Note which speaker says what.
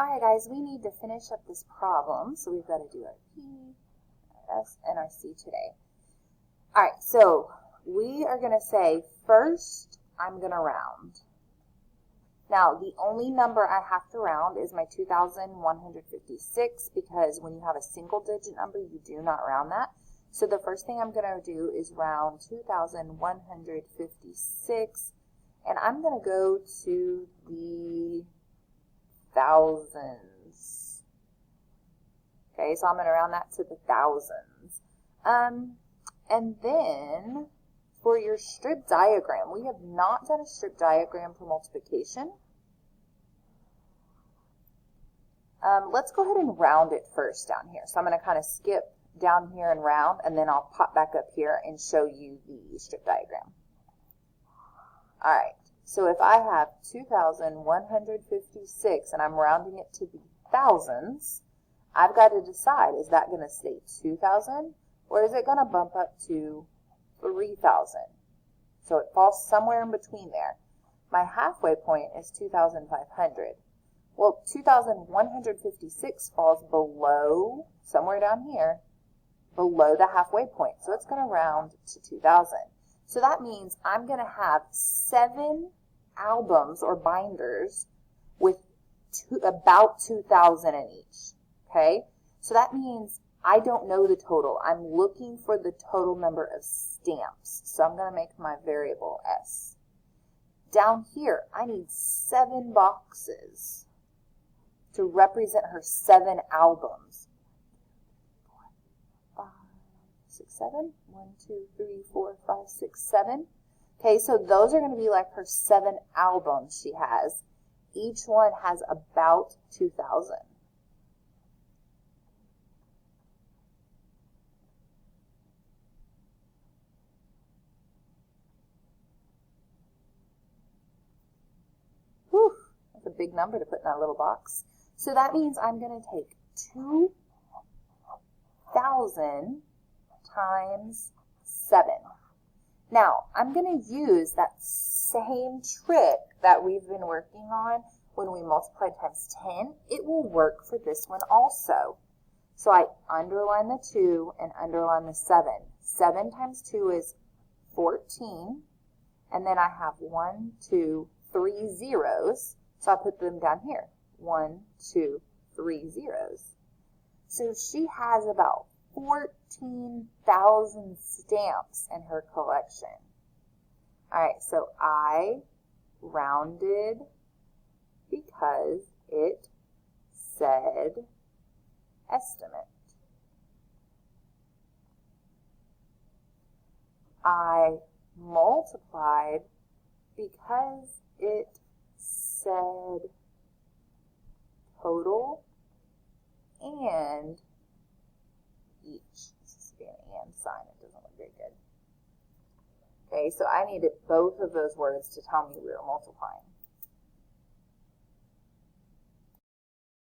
Speaker 1: Alright guys, we need to finish up this problem, so we've got to do our P, our S, and our C today. Alright, so we are going to say, first I'm going to round. Now, the only number I have to round is my 2,156 because when you have a single digit number, you do not round that. So the first thing I'm going to do is round 2,156, and I'm going to go to the thousands. Okay, so I'm going to round that to the thousands. And then for your strip diagram, we have not done a strip diagram for multiplication. Let's go ahead and round it first down here. So I'm going to kind of skip down here and round, and then I'll pop back up here and show you the strip diagram. All right, so if I have 2,156 and I'm rounding it to the thousands, I've got to decide, is that going to stay 2,000 or is it going to bump up to 3,000? So it falls somewhere in between there. My halfway point is 2,500. Well, 2,156 falls below, somewhere down here, below the halfway point. So it's going to round to 2,000. So that means I'm going to have 7 albums or binders with about 2,000 in each. Okay? So that means I don't know the total. I'm looking for the total number of stamps. So I'm going to make my variable S. Down here, I need 7 boxes to represent her 7 albums. 5, 6, 7. 1, 2, 3, 4, 5, 6, 7. Okay, so those are going to be like her 7 albums she has. Each one has about 2,000. Whew, that's a big number to put in that little box. So that means I'm going to take 2,000 times 7. Now, I'm going to use that same trick that we've been working on when we multiply times 10. It will work for this one also. So I underline the 2 and underline the 7. 7 times 2 is 14. And then I have 1, 2, 3 zeros. So I put them down here. 1, 2, 3 zeros. So she has about 14,000 stamps in her collection. All right, so I rounded because it said estimate. I multiplied because it said total and each. This is an and sign. It doesn't look very good. Okay, so I needed both of those words to tell me we were multiplying.